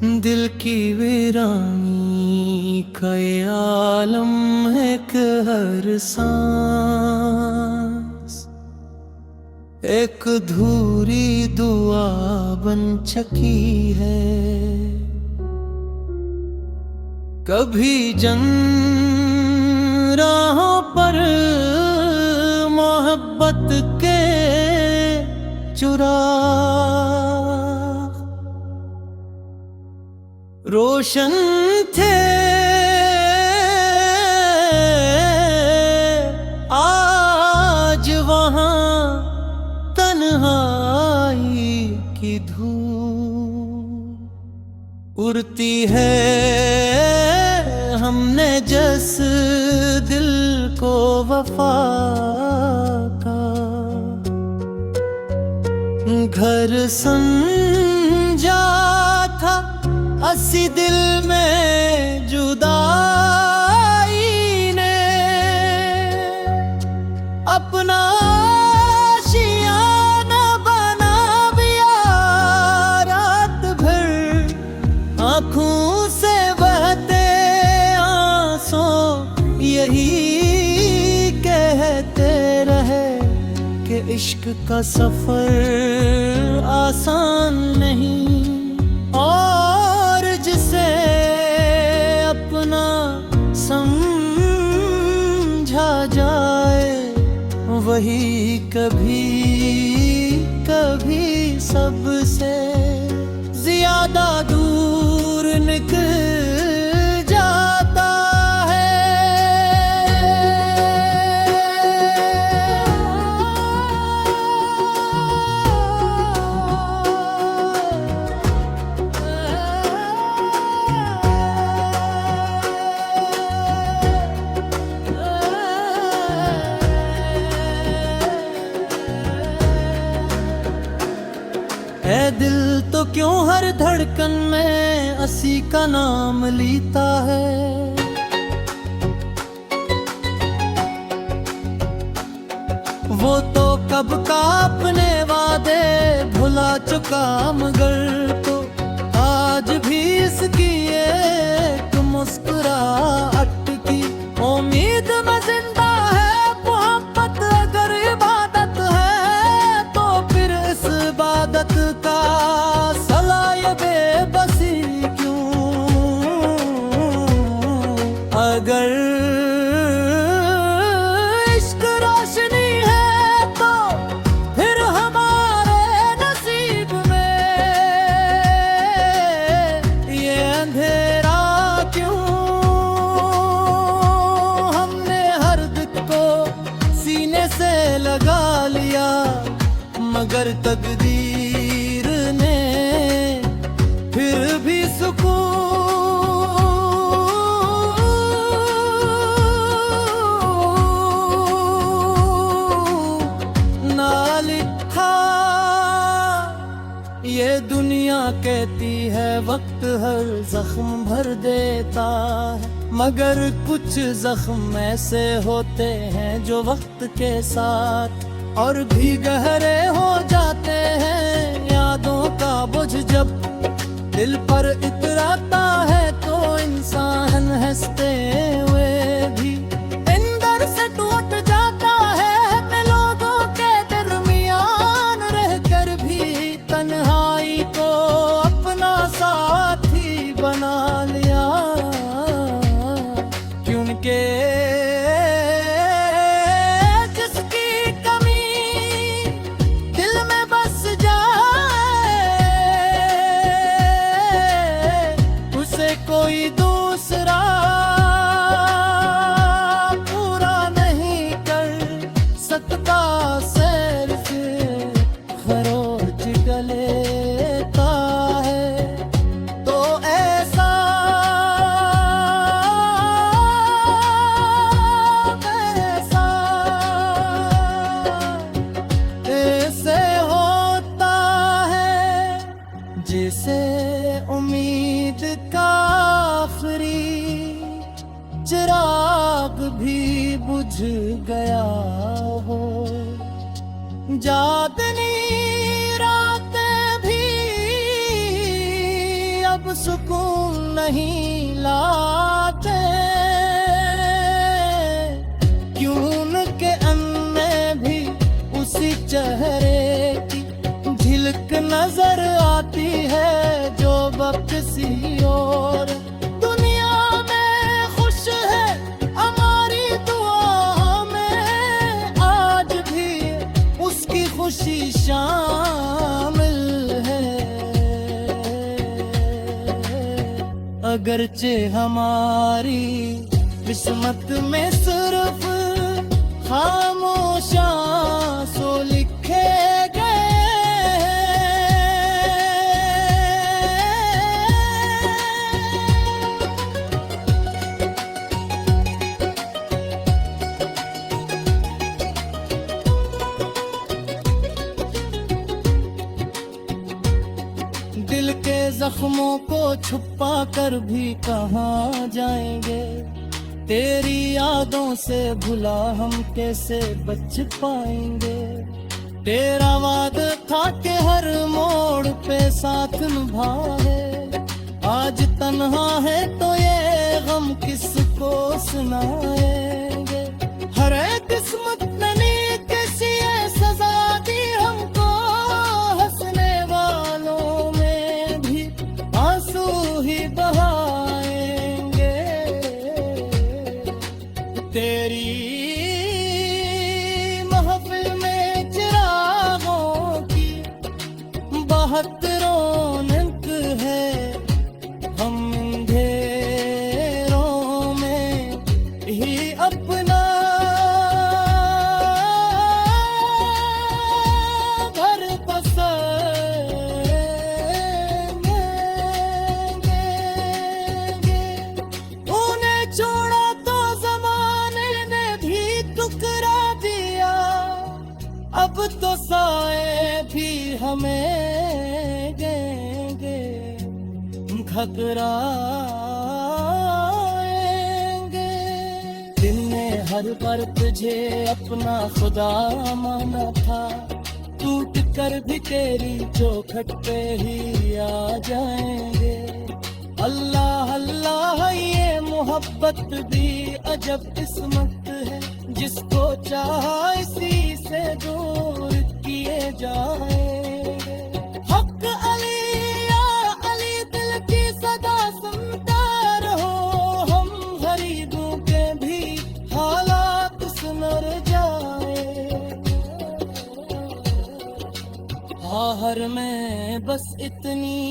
दिल की वीरानी का ये आलम है कि हर सांस एक धूरी दुआ बन चकी है। कभी जन राहों पर मोहब्बत के चुराग रोशन थे, आज वहां तन्हाई की धूप उड़ती है। हमने जिस दिल को वफा का घर समझा था, असी दिल में जुदाई ने अपना आशियाना बना दिया। रात भर आँखों से बहते आंसू यही कहते रहे कि इश्क का सफर आसान नहीं, और जिसे अपना समझा जाए वही कभी कभी सबसे ज्यादा दूर निकल जाता है। ऐ दिल तो क्यों हर धड़कन में असी का नाम लीता है। वो तो कब का अपने वादे भुला चुका, मगर तो आज भी इसकी एक मुस्कुराहट की उम्मीद में जिंदा है। मोहब्बत अगर इबादत है तो फिर इस इबादत का सला ये बेबसी क्यों। अगर इश्क रोशनी है तो फिर हमारे नसीब में ये अंधेरा क्यों। हमने हर दुख को सीने से लगा लिया, मगर तकदीर ने फिर भी सुकून ना लिखा। ये दुनिया कहती है वक्त हर जख्म भर देता है, मगर कुछ जख्म ऐसे होते हैं जो वक्त के साथ और भी गहरे हो जाते हैं। यादों का बोझ जब दिल पर इतराता है तो इंसान हंसते हुए भी अंदर से टूट जाता है। मैं लोगों के दरमियान रहकर भी तन्हाई को अपना साथी बना लिया, क्योंकि कोई दूसरा पूरा नहीं कर सकता। सिर्फ खरोच गलेता है तो ऐसा ऐसे होता है जिसे उम्मीद का चिराग भी बुझ गया हो। जागनी रातें भी अब हम सुकून नहीं लाते, क्यों उनके अन्य भी उसी चेहरे की झिलक नजर आती है जो वक्त किसी और। दुनिया में खुश है हमारी दुआ में, आज भी उसकी खुशी शामिल है। अगरचे हमारी किस्मत में सिर्फ खामोश आंसू लिखे गए, दिल के जख्मों को छुपा कर भी कहाँ जाएंगे, तेरी यादों से भुला हम कैसे बच पाएंगे। तेरा वादा था कि हर मोड़ पे साथ निभाए, आज तन्हा है तो ये गम किसको सुनाएंगे। हर एक किस्मत ने किसी सजा दी हमको, हंसने वालों में भी आंसू ही बहाएंगे। तेरी महफिल में चिरागों की बहुत रौनक है, हम अंधेरों में ही अपना घर बसाएंगे। उन्हें छोड़ा तो जमाने ने भी टुकरा दिया, अब तो साए भी हमें देंगे घबराएंगे। दिन ने हर बार तुझे अपना खुदा माना था, टूट कर भी तेरी चौखट पे ही आ जाएंगे। अल्लाह अल्लाह ये मोहब्बत भी अजब किस्मत है, जिसको चाहा इसी से दूर किए जाएंगे। हक अली या अली दिल की सदा सुनता रहो, हम गरीबों के भी हालात सुधर जाए। आहर में बस इतनी